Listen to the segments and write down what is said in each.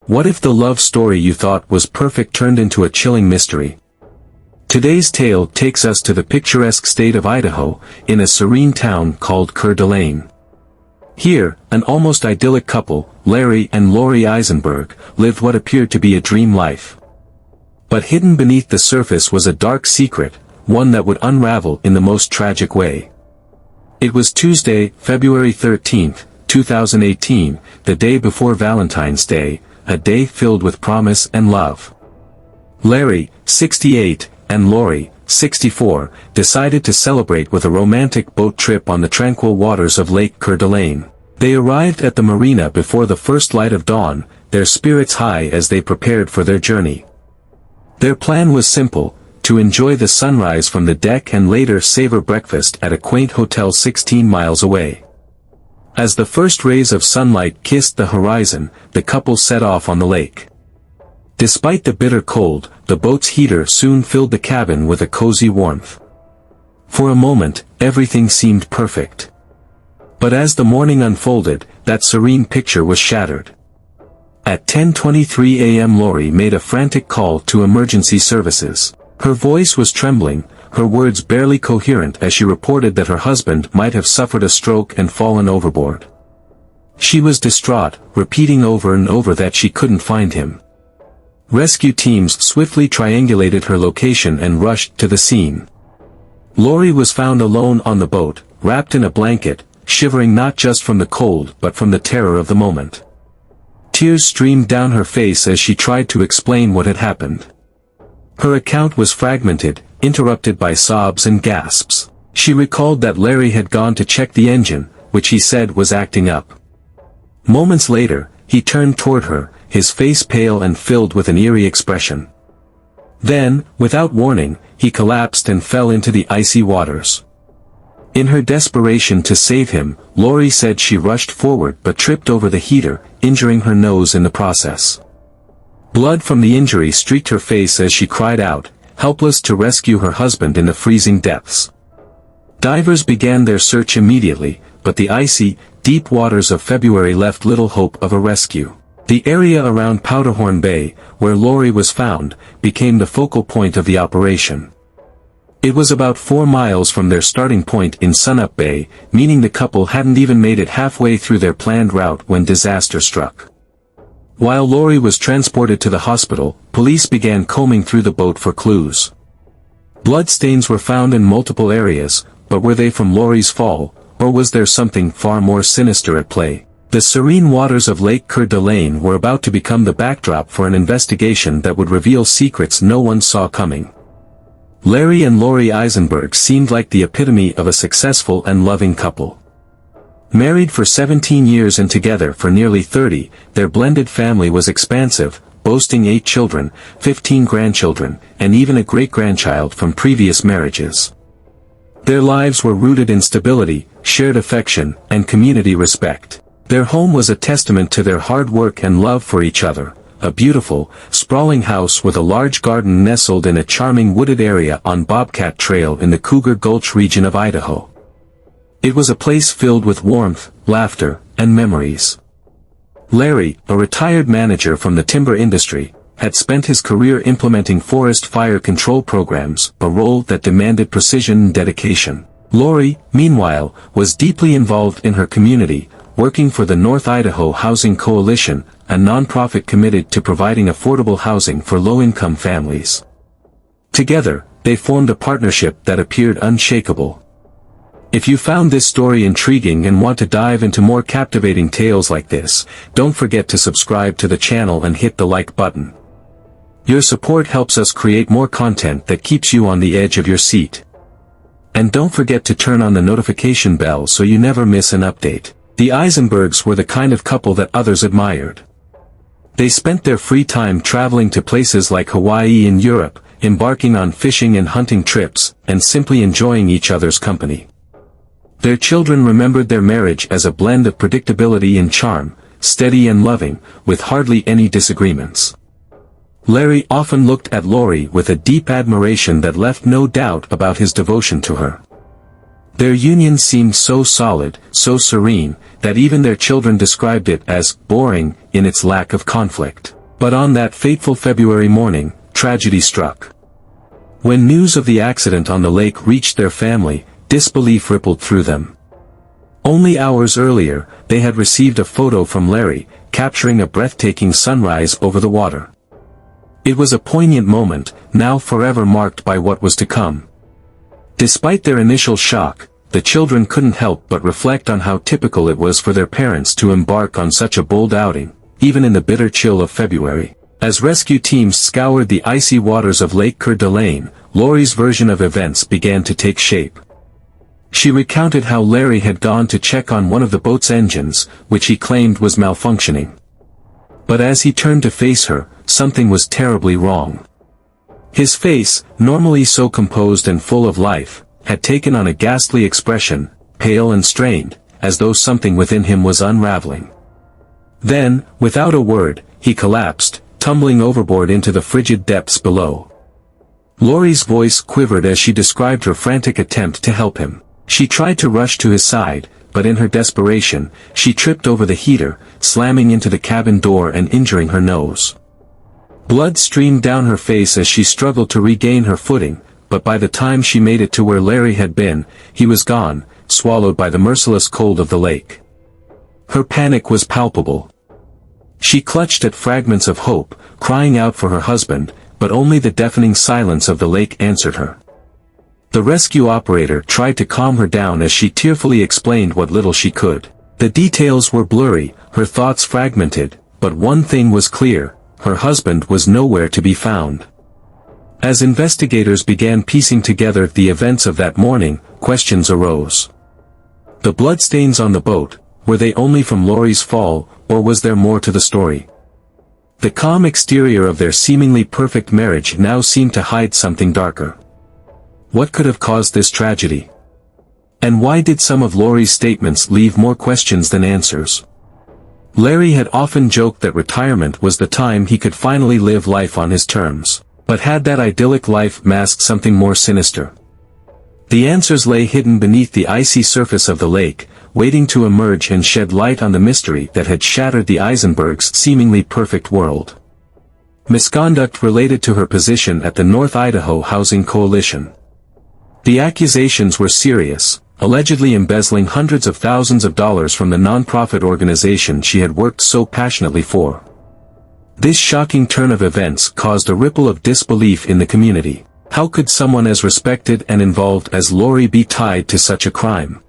What if the love story you thought was perfect turned into a chilling mystery? Today's tale takes us to the picturesque state of Idaho, in a serene town called Coeur d'Alene. Here, an almost idyllic couple, Larry and Lori Isenberg, lived what appeared to be a dream life. But hidden beneath the surface was a dark secret, one that would unravel in the most tragic way. It was Tuesday, February 13, 2018, the day before Valentine's Day, a day filled with promise and love. Larry, 68, and Lori, 64, decided to celebrate with a romantic boat trip on the tranquil waters of Lake Coeur d'Alene. They arrived at the marina before the first light of dawn, their spirits high as they prepared for their journey. Their plan was simple: to enjoy the sunrise from the deck and later savor breakfast at a quaint hotel 16 miles away. As the first rays of sunlight kissed the horizon, the couple set off on the lake. Despite the bitter cold, the boat's heater soon filled the cabin with a cozy warmth. For a moment, everything seemed perfect. But as the morning unfolded, that serene picture was shattered. At 10:23 a.m. Lori made a frantic call to emergency services. Her voice was trembling, her words barely coherent as she reported that her husband might have suffered a stroke and fallen overboard. She was distraught, repeating over and over that she couldn't find him. Rescue teams swiftly triangulated her location and rushed to the scene. Lori was found alone on the boat, wrapped in a blanket, shivering not just from the cold but from the terror of the moment. Tears streamed down her face as she tried to explain what had happened. Her account was fragmented, interrupted by sobs and gasps. She recalled that Larry had gone to check the engine, which he said was acting up. Moments later, he turned toward her, his face pale and filled with an eerie expression. Then, without warning, he collapsed and fell into the icy waters. In her desperation to save him, Lori said she rushed forward but tripped over the heater, injuring her nose in the process. Blood from the injury streaked her face as she cried out, helpless to rescue her husband in the freezing depths. Divers began their search immediately, but the icy, deep waters of February left little hope of a rescue. The area around Powderhorn Bay, where Lori was found, became the focal point of the operation. It was about 4 miles from their starting point in Sunup Bay, meaning the couple hadn't even made it halfway through their planned route when disaster struck. While Lori was transported to the hospital, police began combing through the boat for clues. Bloodstains were found in multiple areas, but were they from Lori's fall, or was there something far more sinister at play? The serene waters of Lake Coeur d'Alene were about to become the backdrop for an investigation that would reveal secrets no one saw coming. Larry and Lori Isenberg seemed like the epitome of a successful and loving couple. Married for 17 years and together for nearly 30, their blended family was expansive, boasting 8 children, 15 grandchildren, and even a great-grandchild from previous marriages. Their lives were rooted in stability, shared affection, and community respect. Their home was a testament to their hard work and love for each other, a beautiful, sprawling house with a large garden nestled in a charming wooded area on Bobcat Trail in the Cougar Gulch region of Idaho. It was a place filled with warmth, laughter, and memories. Larry, a retired manager from the timber industry, had spent his career implementing forest fire control programs, a role that demanded precision and dedication. Lori, meanwhile, was deeply involved in her community, working for the North Idaho Housing Coalition, a nonprofit committed to providing affordable housing for low-income families. Together, they formed a partnership that appeared unshakable. If you found this story intriguing and want to dive into more captivating tales like this, don't forget to subscribe to the channel and hit the like button. Your support helps us create more content that keeps you on the edge of your seat. And don't forget to turn on the notification bell so you never miss an update. The Isenbergs were the kind of couple that others admired. They spent their free time traveling to places like Hawaii and Europe, embarking on fishing and hunting trips, and simply enjoying each other's company. Their children remembered their marriage as a blend of predictability and charm, steady and loving, with hardly any disagreements. Larry often looked at Lori with a deep admiration that left no doubt about his devotion to her. Their union seemed so solid, so serene, that even their children described it as boring in its lack of conflict. But on that fateful February morning, tragedy struck. When news of the accident on the lake reached their family, disbelief rippled through them. Only hours earlier, they had received a photo from Larry, capturing a breathtaking sunrise over the water. It was a poignant moment, now forever marked by what was to come. Despite their initial shock, the children couldn't help but reflect on how typical it was for their parents to embark on such a bold outing, even in the bitter chill of February. As rescue teams scoured the icy waters of Lake Coeur d'Alene, Lori's version of events began to take shape. She recounted how Larry had gone to check on one of the boat's engines, which he claimed was malfunctioning. But as he turned to face her, something was terribly wrong. His face, normally so composed and full of life, had taken on a ghastly expression, pale and strained, as though something within him was unraveling. Then, without a word, he collapsed, tumbling overboard into the frigid depths below. Lori's voice quivered as she described her frantic attempt to help him. She tried to rush to his side, but in her desperation, she tripped over the heater, slamming into the cabin door and injuring her nose. Blood streamed down her face as she struggled to regain her footing, but by the time she made it to where Larry had been, he was gone, swallowed by the merciless cold of the lake. Her panic was palpable. She clutched at fragments of hope, crying out for her husband, but only the deafening silence of the lake answered her. The rescue operator tried to calm her down as she tearfully explained what little she could. The details were blurry, her thoughts fragmented, but one thing was clear: her husband was nowhere to be found. As investigators began piecing together the events of that morning, questions arose. The bloodstains on the boat, were they only from Lori's fall, or was there more to the story? The calm exterior of their seemingly perfect marriage now seemed to hide something darker. What could have caused this tragedy? And why did some of Lori's statements leave more questions than answers? Larry had often joked that retirement was the time he could finally live life on his terms. But had that idyllic life masked something more sinister? The answers lay hidden beneath the icy surface of the lake, waiting to emerge and shed light on the mystery that had shattered the Isenberg's seemingly perfect world. Misconduct related to her position at the North Idaho Housing Coalition. The accusations were serious, allegedly embezzling hundreds of thousands of dollars from the nonprofit organization she had worked so passionately for. This shocking turn of events caused a ripple of disbelief in the community. How could someone as respected and involved as Lori be tied to such a crime?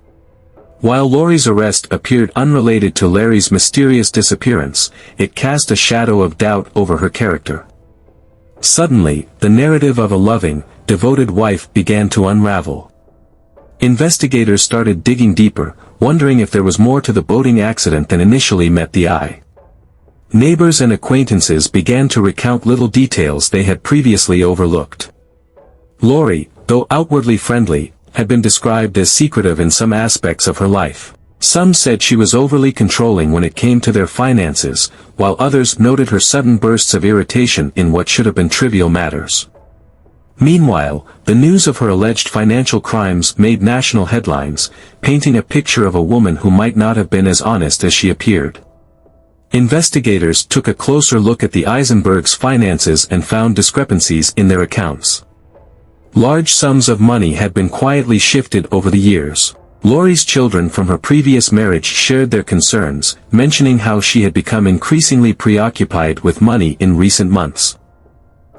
While Lori's arrest appeared unrelated to Larry's mysterious disappearance, it cast a shadow of doubt over her character. Suddenly, the narrative of a loving, devoted wife began to unravel. Investigators started digging deeper, wondering if there was more to the boating accident than initially met the eye. Neighbors and acquaintances began to recount little details they had previously overlooked. Lori, though outwardly friendly, had been described as secretive in some aspects of her life. Some said she was overly controlling when it came to their finances, while others noted her sudden bursts of irritation in what should have been trivial matters. Meanwhile, the news of her alleged financial crimes made national headlines, painting a picture of a woman who might not have been as honest as she appeared. Investigators took a closer look at the Isenbergs' finances and found discrepancies in their accounts. Large sums of money had been quietly shifted over the years. Lori's children from her previous marriage shared their concerns, mentioning how she had become increasingly preoccupied with money in recent months.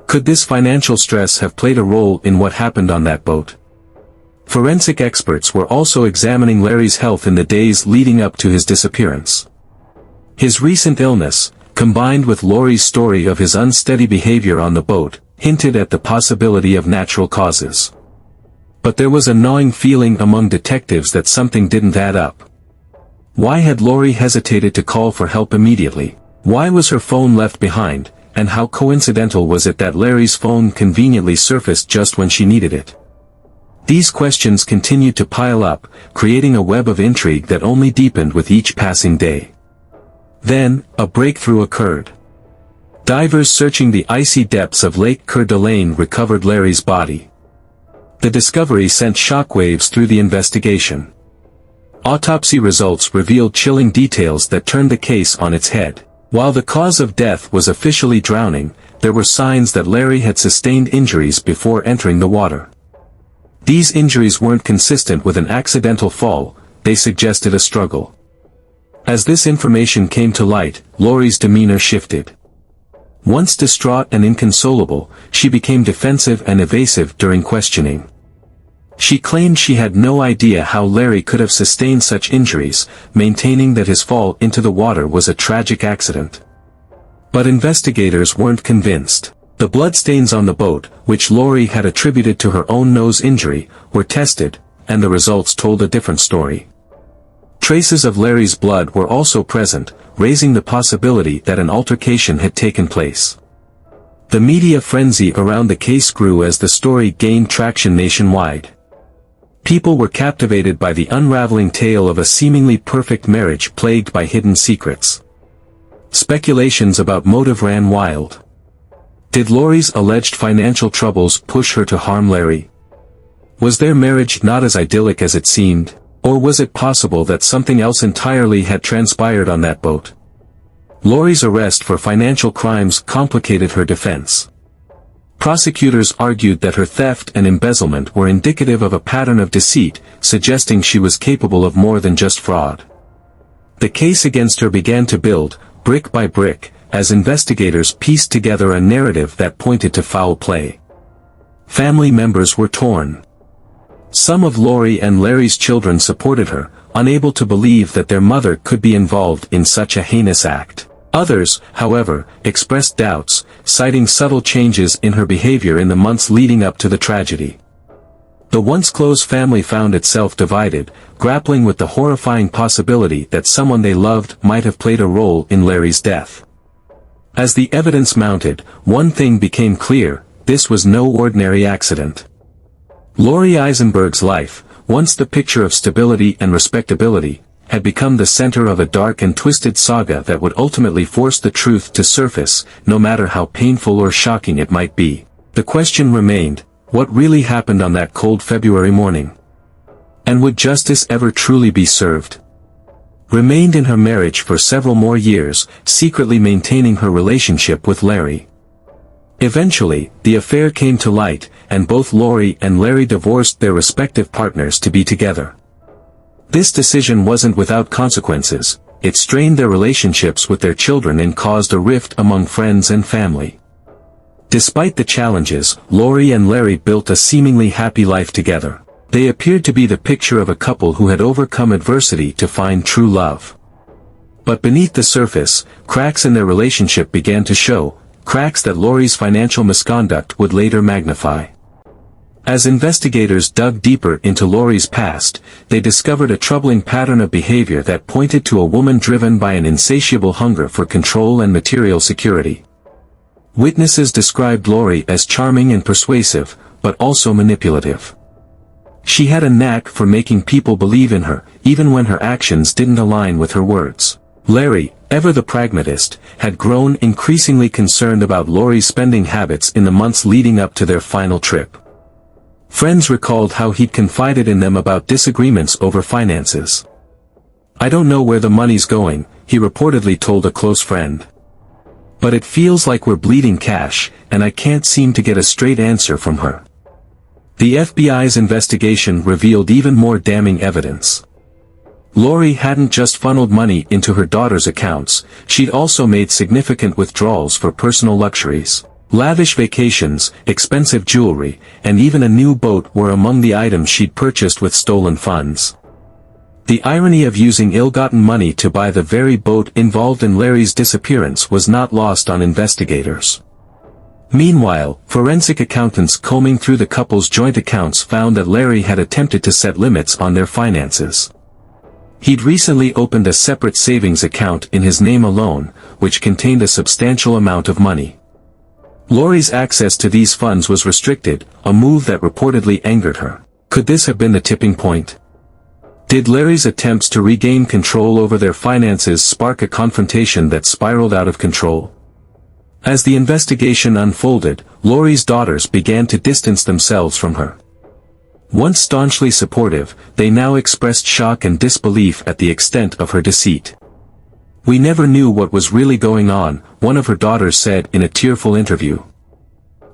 Could this financial stress have played a role in what happened on that boat? Forensic experts were also examining Larry's health in the days leading up to his disappearance. His recent illness, combined with Lori's story of his unsteady behavior on the boat, hinted at the possibility of natural causes. But there was a gnawing feeling among detectives that something didn't add up. Why had Lori hesitated to call for help immediately? Why was her phone left behind, and how coincidental was it that Larry's phone conveniently surfaced just when she needed it? These questions continued to pile up, creating a web of intrigue that only deepened with each passing day. Then, a breakthrough occurred. Divers searching the icy depths of Lake Coeur d'Alene recovered Larry's body. The discovery sent shockwaves through the investigation. Autopsy results revealed chilling details that turned the case on its head. While the cause of death was officially drowning, there were signs that Larry had sustained injuries before entering the water. These injuries weren't consistent with an accidental fall, they suggested a struggle. As this information came to light, Lori's demeanor shifted. Once distraught and inconsolable, she became defensive and evasive during questioning. She claimed she had no idea how Larry could have sustained such injuries, maintaining that his fall into the water was a tragic accident. But investigators weren't convinced. The bloodstains on the boat, which Lori had attributed to her own nose injury, were tested, and the results told a different story. Traces of Larry's blood were also present, raising the possibility that an altercation had taken place. The media frenzy around the case grew as the story gained traction nationwide. People were captivated by the unraveling tale of a seemingly perfect marriage plagued by hidden secrets. Speculations about motive ran wild. Did Lori's alleged financial troubles push her to harm Larry? Was their marriage not as idyllic as it seemed, or was it possible that something else entirely had transpired on that boat? Lori's arrest for financial crimes complicated her defense. Prosecutors argued that her theft and embezzlement were indicative of a pattern of deceit, suggesting she was capable of more than just fraud. The case against her began to build, brick by brick, as investigators pieced together a narrative that pointed to foul play. Family members were torn. Some of Lori and Larry's children supported her, unable to believe that their mother could be involved in such a heinous act. Others, however, expressed doubts, citing subtle changes in her behavior in the months leading up to the tragedy. The once close family found itself divided, grappling with the horrifying possibility that someone they loved might have played a role in Larry's death. As the evidence mounted, one thing became clear: this was no ordinary accident. Lori Isenberg's life, once the picture of stability and respectability, had become the center of a dark and twisted saga that would ultimately force the truth to surface, no matter how painful or shocking it might be. The question remained: what really happened on that cold February morning? And would justice ever truly be served? Remained in her marriage for several more years, secretly maintaining her relationship with Larry. Eventually, the affair came to light, and both Lori and Larry divorced their respective partners to be together. This decision wasn't without consequences. It strained their relationships with their children and caused a rift among friends and family. Despite the challenges, Lori and Larry built a seemingly happy life together. They appeared to be the picture of a couple who had overcome adversity to find true love. But beneath the surface, cracks in their relationship began to show, cracks that Lori's financial misconduct would later magnify. As investigators dug deeper into Lori's past, they discovered a troubling pattern of behavior that pointed to a woman driven by an insatiable hunger for control and material security. Witnesses described Lori as charming and persuasive, but also manipulative. She had a knack for making people believe in her, even when her actions didn't align with her words. Larry, ever the pragmatist, had grown increasingly concerned about Lori's spending habits in the months leading up to their final trip. Friends recalled how he'd confided in them about disagreements over finances. "I don't know where the money's going," he reportedly told a close friend. "But it feels like we're bleeding cash, and I can't seem to get a straight answer from her." The FBI's investigation revealed even more damning evidence. Lori hadn't just funneled money into her daughter's accounts, she'd also made significant withdrawals for personal luxuries. Lavish vacations, expensive jewelry, and even a new boat were among the items she'd purchased with stolen funds. The irony of using ill-gotten money to buy the very boat involved in Larry's disappearance was not lost on investigators. Meanwhile, forensic accountants combing through the couple's joint accounts found that Larry had attempted to set limits on their finances. He'd recently opened a separate savings account in his name alone, which contained a substantial amount of money. Lori's access to these funds was restricted, a move that reportedly angered her. Could this have been the tipping point? Did Larry's attempts to regain control over their finances spark a confrontation that spiraled out of control? As the investigation unfolded, Lori's daughters began to distance themselves from her. Once staunchly supportive, they now expressed shock and disbelief at the extent of her deceit. "We never knew what was really going on," one of her daughters said in a tearful interview.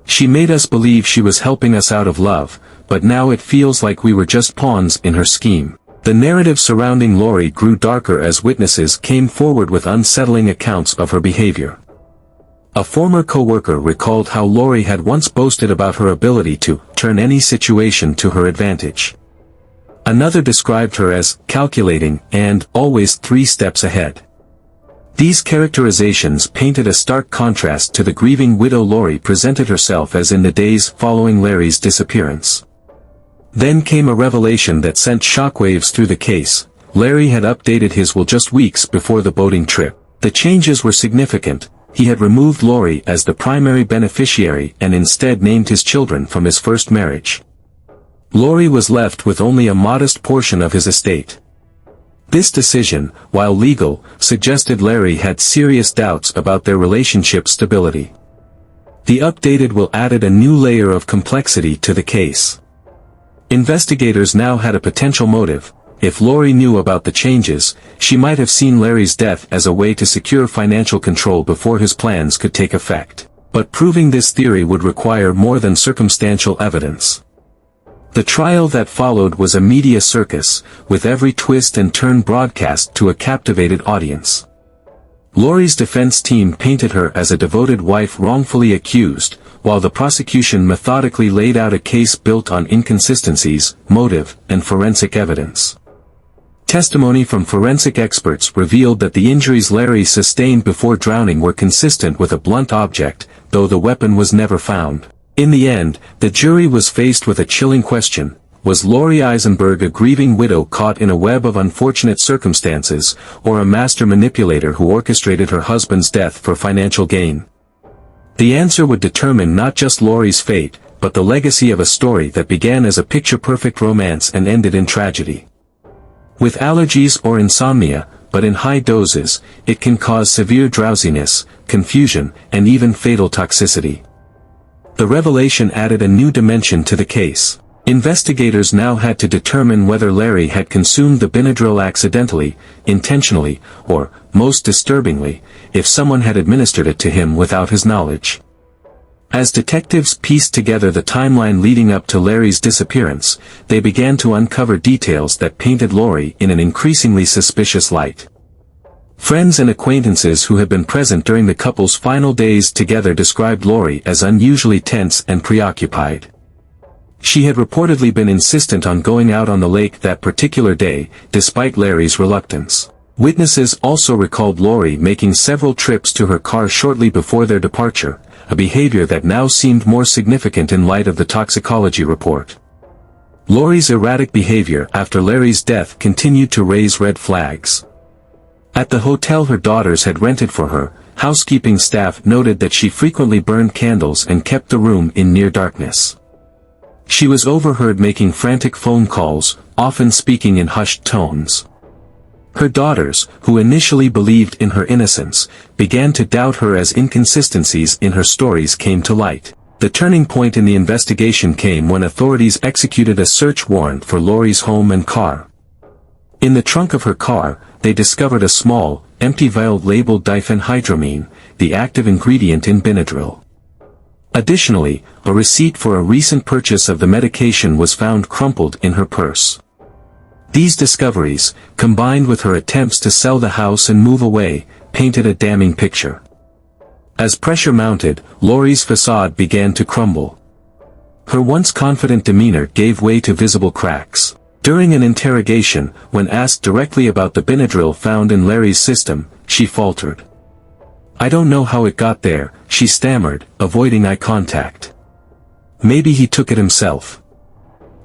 "She made us believe she was helping us out of love, but now it feels like we were just pawns in her scheme." The narrative surrounding Lori grew darker as witnesses came forward with unsettling accounts of her behavior. A former co-worker recalled how Lori had once boasted about her ability to turn any situation to her advantage. Another described her as calculating and always 3 steps ahead. These characterizations painted a stark contrast to the grieving widow Lori presented herself as in the days following Larry's disappearance. Then came a revelation that sent shockwaves through the case. Larry had updated his will just weeks before the boating trip. The changes were significant. He had removed Lori as the primary beneficiary and instead named his children from his first marriage. Lori was left with only a modest portion of his estate. This decision, while legal, suggested Larry had serious doubts about their relationship's stability. The updated will added a new layer of complexity to the case. Investigators now had a potential motive. If Lori knew about the changes, she might have seen Larry's death as a way to secure financial control before his plans could take effect. But proving this theory would require more than circumstantial evidence. The trial that followed was a media circus, with every twist and turn broadcast to a captivated audience. Lori's defense team painted her as a devoted wife wrongfully accused, while the prosecution methodically laid out a case built on inconsistencies, motive, and forensic evidence. Testimony from forensic experts revealed that the injuries Larry sustained before drowning were consistent with a blunt object, though the weapon was never found. In the end, the jury was faced with a chilling question: was Lori Isenberg a grieving widow caught in a web of unfortunate circumstances, or a master manipulator who orchestrated her husband's death for financial gain? The answer would determine not just Lori's fate, but the legacy of a story that began as a picture-perfect romance and ended in tragedy. With allergies or insomnia, but in high doses, it can cause severe drowsiness, confusion, and even fatal toxicity. The revelation added a new dimension to the case. Investigators now had to determine whether Larry had consumed the Benadryl accidentally, intentionally, or, most disturbingly, if someone had administered it to him without his knowledge. As detectives pieced together the timeline leading up to Larry's disappearance, they began to uncover details that painted Lori in an increasingly suspicious light. Friends and acquaintances who had been present during the couple's final days together described Lori as unusually tense and preoccupied. She had reportedly been insistent on going out on the lake that particular day, despite Larry's reluctance. Witnesses also recalled Lori making several trips to her car shortly before their departure, a behavior that now seemed more significant in light of the toxicology report. Lori's erratic behavior after Larry's death continued to raise red flags. At the hotel her daughters had rented for her, housekeeping staff noted that she frequently burned candles and kept the room in near darkness. She was overheard making frantic phone calls, often speaking in hushed tones. Her daughters, who initially believed in her innocence, began to doubt her as inconsistencies in her stories came to light. The turning point in the investigation came when authorities executed a search warrant for Lori's home and car. In the trunk of her car, they discovered a small, empty vial labeled diphenhydramine, the active ingredient in Benadryl. Additionally, a receipt for a recent purchase of the medication was found crumpled in her purse. These discoveries, combined with her attempts to sell the house and move away, painted a damning picture. As pressure mounted, Lori's facade began to crumble. Her once confident demeanor gave way to visible cracks. During an interrogation, when asked directly about the Benadryl found in Larry's system, she faltered. "I don't know how it got there," she stammered, avoiding eye contact. "Maybe he took it himself.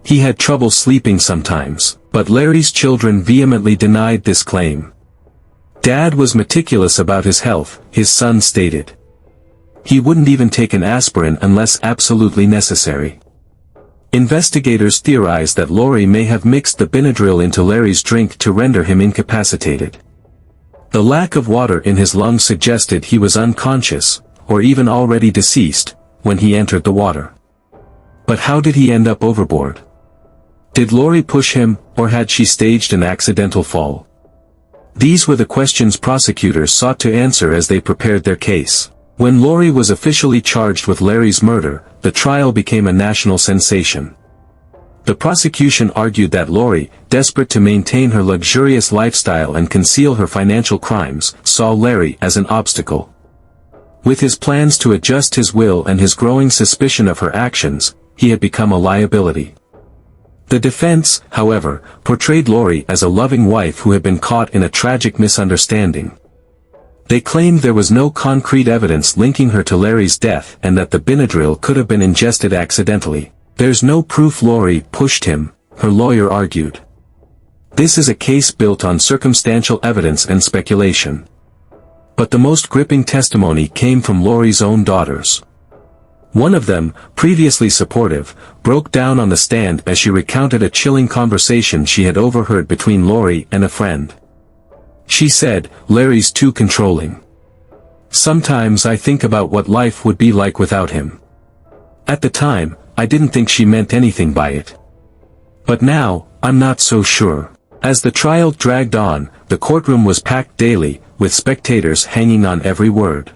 He had trouble sleeping sometimes." But Larry's children vehemently denied this claim. "Dad was meticulous about his health," his son stated. "He wouldn't even take an aspirin unless absolutely necessary." Investigators theorized that Lori may have mixed the Benadryl into Larry's drink to render him incapacitated. The lack of water in his lungs suggested he was unconscious, or even already deceased, when he entered the water. But how did he end up overboard? Did Lori push him, or had she staged an accidental fall? These were the questions prosecutors sought to answer as they prepared their case. When Lori was officially charged with Larry's murder, the trial became a national sensation. The prosecution argued that Lori, desperate to maintain her luxurious lifestyle and conceal her financial crimes, saw Larry as an obstacle. With his plans to adjust his will and his growing suspicion of her actions, he had become a liability. The defense, however, portrayed Lori as a loving wife who had been caught in a tragic misunderstanding. They claimed there was no concrete evidence linking her to Larry's death and that the Benadryl could have been ingested accidentally. "There's no proof Lori pushed him," her lawyer argued. "This is a case built on circumstantial evidence and speculation." But the most gripping testimony came from Lori's own daughters. One of them, previously supportive, broke down on the stand as she recounted a chilling conversation she had overheard between Lori and a friend. She said, "Larry's too controlling. Sometimes I think about what life would be like without him. At the time, I didn't think she meant anything by it. But now, I'm not so sure." As the trial dragged on, the courtroom was packed daily, with spectators hanging on every word.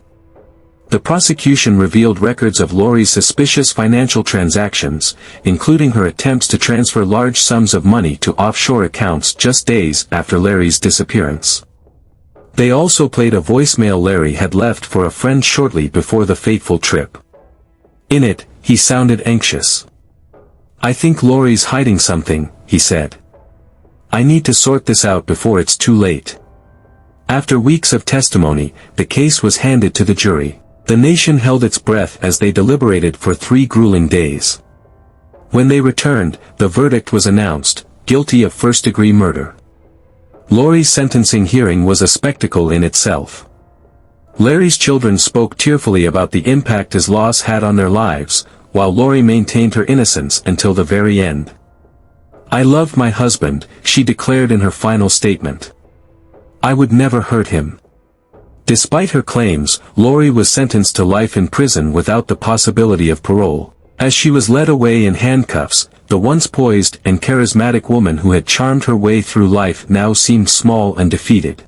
The prosecution revealed records of Lori's suspicious financial transactions, including her attempts to transfer large sums of money to offshore accounts just days after Larry's disappearance. They also played a voicemail Larry had left for a friend shortly before the fateful trip. In it, he sounded anxious. "I think Lori's hiding something," he said. "I need to sort this out before it's too late." After weeks of testimony, the case was handed to the jury. The nation held its breath as they deliberated for 3 grueling days. When they returned, the verdict was announced, guilty of first-degree murder. Lori's sentencing hearing was a spectacle in itself. Larry's children spoke tearfully about the impact his loss had on their lives, while Lori maintained her innocence until the very end. "I loved my husband," she declared in her final statement. "I would never hurt him." Despite her claims, Lori was sentenced to life in prison without the possibility of parole. As she was led away in handcuffs, the once poised and charismatic woman who had charmed her way through life now seemed small and defeated.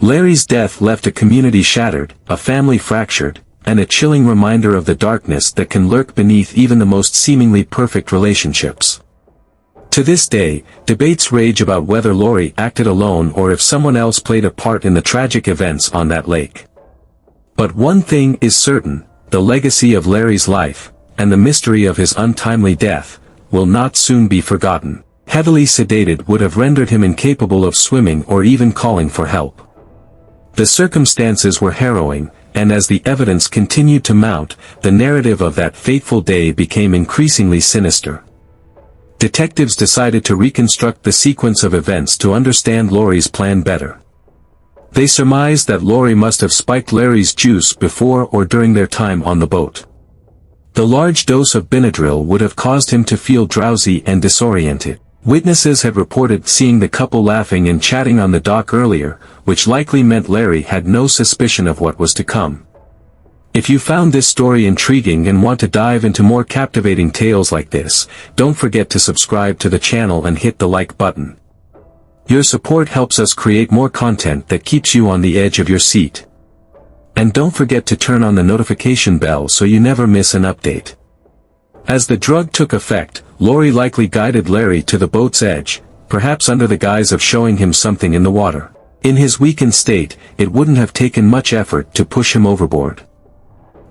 Larry's death left a community shattered, a family fractured, and a chilling reminder of the darkness that can lurk beneath even the most seemingly perfect relationships. To this day, debates rage about whether Lori acted alone or if someone else played a part in the tragic events on that lake. But one thing is certain, the legacy of Larry's life, and the mystery of his untimely death, will not soon be forgotten. Heavily sedated would have rendered him incapable of swimming or even calling for help. The circumstances were harrowing, and as the evidence continued to mount, the narrative of that fateful day became increasingly sinister. Detectives decided to reconstruct the sequence of events to understand Lori's plan better. They surmised that Lori must have spiked Larry's juice before or during their time on the boat. The large dose of Benadryl would have caused him to feel drowsy and disoriented. Witnesses had reported seeing the couple laughing and chatting on the dock earlier, which likely meant Larry had no suspicion of what was to come. If you found this story intriguing and want to dive into more captivating tales like this, don't forget to subscribe to the channel and hit the like button. Your support helps us create more content that keeps you on the edge of your seat. And don't forget to turn on the notification bell so you never miss an update. As the drug took effect, Lori likely guided Larry to the boat's edge, perhaps under the guise of showing him something in the water. In his weakened state, it wouldn't have taken much effort to push him overboard.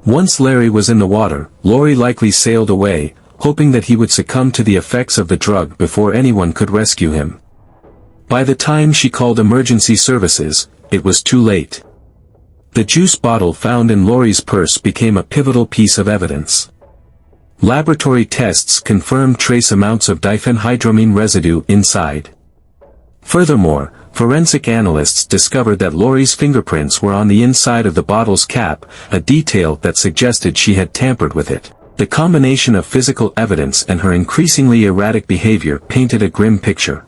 Once Larry was in the water, Lori likely sailed away, hoping that he would succumb to the effects of the drug before anyone could rescue him. By the time she called emergency services, it was too late. The juice bottle found in Lori's purse became a pivotal piece of evidence. Laboratory tests confirmed trace amounts of diphenhydramine residue inside. Furthermore, forensic analysts discovered that Lori's fingerprints were on the inside of the bottle's cap, a detail that suggested she had tampered with it. The combination of physical evidence and her increasingly erratic behavior painted a grim picture.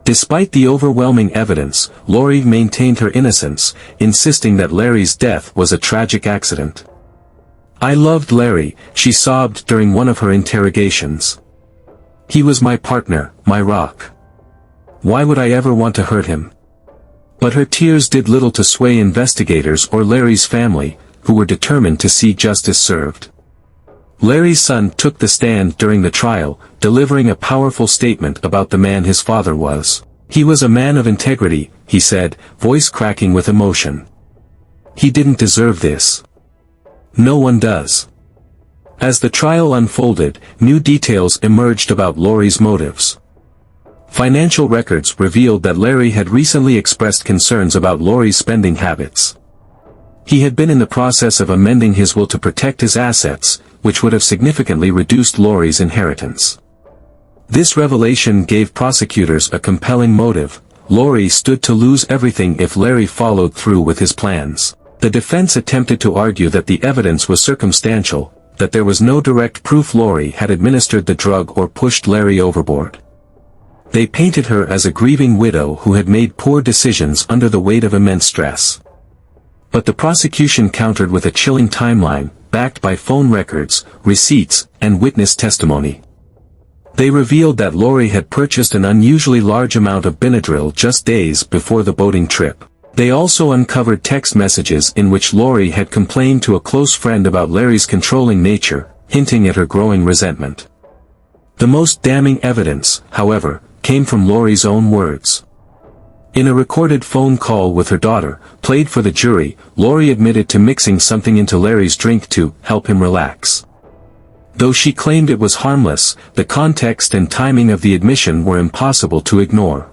Despite the overwhelming evidence, Lori maintained her innocence, insisting that Larry's death was a tragic accident. "I loved Larry," she sobbed during one of her interrogations. "He was my partner, my rock. Why would I ever want to hurt him?" But her tears did little to sway investigators or Larry's family, who were determined to see justice served. Larry's son took the stand during the trial, delivering a powerful statement about the man his father was. "He was a man of integrity," he said, voice cracking with emotion. "He didn't deserve this. No one does." As the trial unfolded, new details emerged about Lori's motives. Financial records revealed that Larry had recently expressed concerns about Lori's spending habits. He had been in the process of amending his will to protect his assets, which would have significantly reduced Lori's inheritance. This revelation gave prosecutors a compelling motive. Lori stood to lose everything if Larry followed through with his plans. The defense attempted to argue that the evidence was circumstantial, that there was no direct proof Lori had administered the drug or pushed Larry overboard. They painted her as a grieving widow who had made poor decisions under the weight of immense stress. But the prosecution countered with a chilling timeline, backed by phone records, receipts, and witness testimony. They revealed that Lori had purchased an unusually large amount of Benadryl just days before the boating trip. They also uncovered text messages in which Lori had complained to a close friend about Larry's controlling nature, hinting at her growing resentment. The most damning evidence, however, came from Lori's own words. In a recorded phone call with her daughter, played for the jury, Lori admitted to mixing something into Larry's drink to help him relax. Though she claimed it was harmless, the context and timing of the admission were impossible to ignore.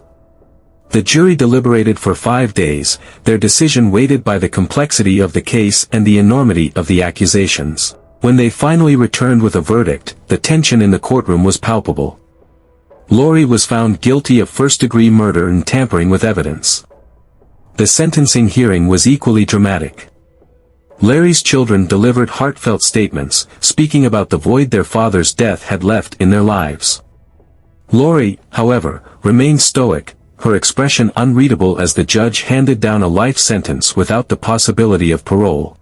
The jury deliberated for 5 days, their decision weighted by the complexity of the case and the enormity of the accusations. When they finally returned with a verdict, the tension in the courtroom was palpable. Lori was found guilty of first-degree murder and tampering with evidence. The sentencing hearing was equally dramatic. Larry's children delivered heartfelt statements, speaking about the void their father's death had left in their lives. Lori, however, remained stoic, her expression unreadable as the judge handed down a life sentence without the possibility of parole.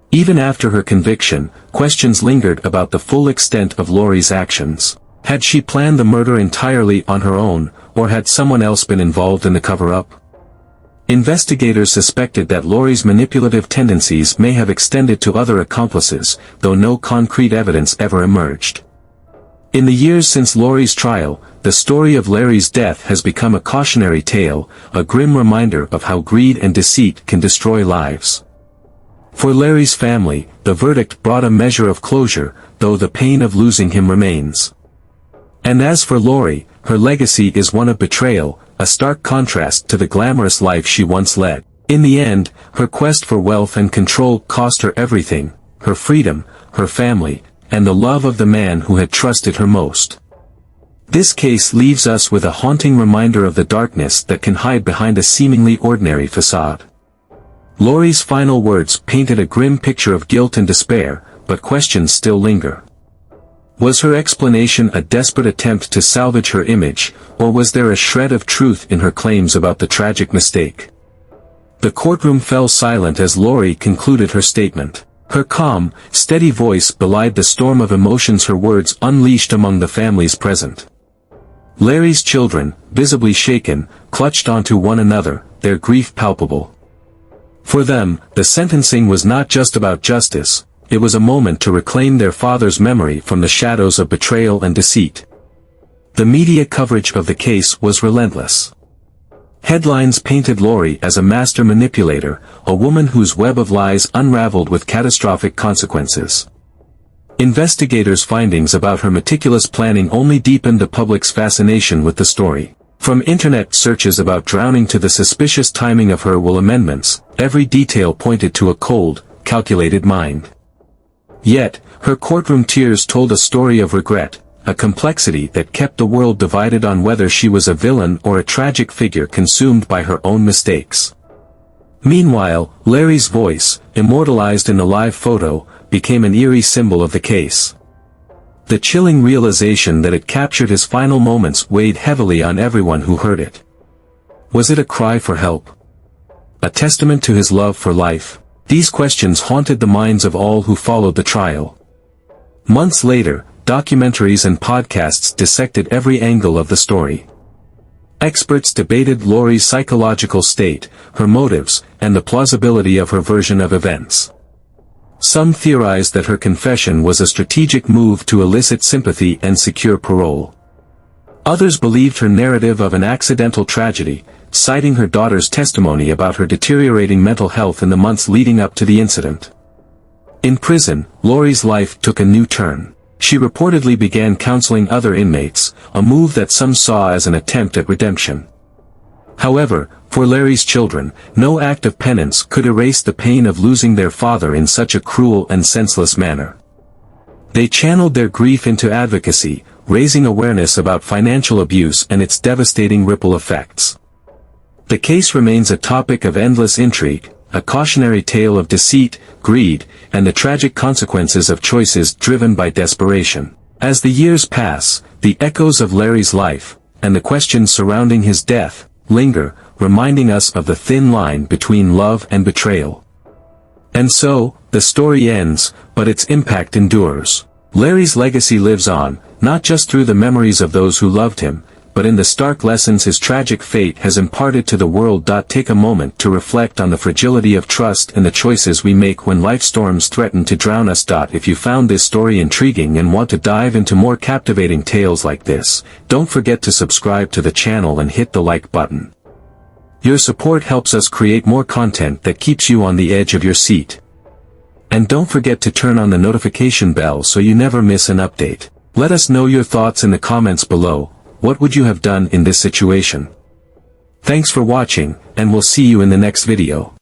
Even after her conviction, questions lingered about the full extent of Lori's actions. Had she planned the murder entirely on her own, or had someone else been involved in the cover-up? Investigators suspected that Lori's manipulative tendencies may have extended to other accomplices, though no concrete evidence ever emerged. In the years since Lori's trial, the story of Larry's death has become a cautionary tale, a grim reminder of how greed and deceit can destroy lives. For Larry's family, the verdict brought a measure of closure, though the pain of losing him remains. And as for Lori, her legacy is one of betrayal, a stark contrast to the glamorous life she once led. In the end, her quest for wealth and control cost her everything, her freedom, her family, and the love of the man who had trusted her most. This case leaves us with a haunting reminder of the darkness that can hide behind a seemingly ordinary facade. Lori's final words painted a grim picture of guilt and despair, but questions still linger. Was her explanation a desperate attempt to salvage her image, or was there a shred of truth in her claims about the tragic mistake? The courtroom fell silent as Lori concluded her statement. Her calm, steady voice belied the storm of emotions her words unleashed among the families present. Larry's children, visibly shaken, clutched onto one another, their grief palpable. For them, the sentencing was not just about justice, it was a moment to reclaim their father's memory from the shadows of betrayal and deceit. The media coverage of the case was relentless. Headlines painted Lori as a master manipulator, a woman whose web of lies unraveled with catastrophic consequences. Investigators' findings about her meticulous planning only deepened the public's fascination with the story. From internet searches about drowning to the suspicious timing of her will amendments, every detail pointed to a cold, calculated mind. Yet, her courtroom tears told a story of regret, a complexity that kept the world divided on whether she was a villain or a tragic figure consumed by her own mistakes. Meanwhile, Larry's voice, immortalized in the live photo, became an eerie symbol of the case. The chilling realization that it captured his final moments weighed heavily on everyone who heard it. Was it a cry for help? A testament to his love for life? These questions haunted the minds of all who followed the trial. Months later, documentaries and podcasts dissected every angle of the story. Experts debated Laurie's psychological state, her motives, and the plausibility of her version of events. Some theorized that her confession was a strategic move to elicit sympathy and secure parole. Others believed her narrative of an accidental tragedy, citing her daughter's testimony about her deteriorating mental health in the months leading up to the incident. In prison, Laurie's life took a new turn. She reportedly began counseling other inmates, a move that some saw as an attempt at redemption. However, for Larry's children, no act of penance could erase the pain of losing their father in such a cruel and senseless manner. They channeled their grief into advocacy, raising awareness about financial abuse and its devastating ripple effects. The case remains a topic of endless intrigue, a cautionary tale of deceit, greed, and the tragic consequences of choices driven by desperation. As the years pass, the echoes of Larry's life, and the questions surrounding his death, linger, reminding us of the thin line between love and betrayal. And so, the story ends, but its impact endures. Larry's legacy lives on, not just through the memories of those who loved him, but in the stark lessons his tragic fate has imparted to the world. Take a moment to reflect on the fragility of trust and the choices we make when life storms threaten to drown us. If you found this story intriguing and want to dive into more captivating tales like this, don't forget to subscribe to the channel and hit the like button. Your support helps us create more content that keeps you on the edge of your seat. And don't forget to turn on the notification bell so you never miss an update. Let us know your thoughts in the comments below. What would you have done in this situation? Thanks for watching, and we'll see you in the next video.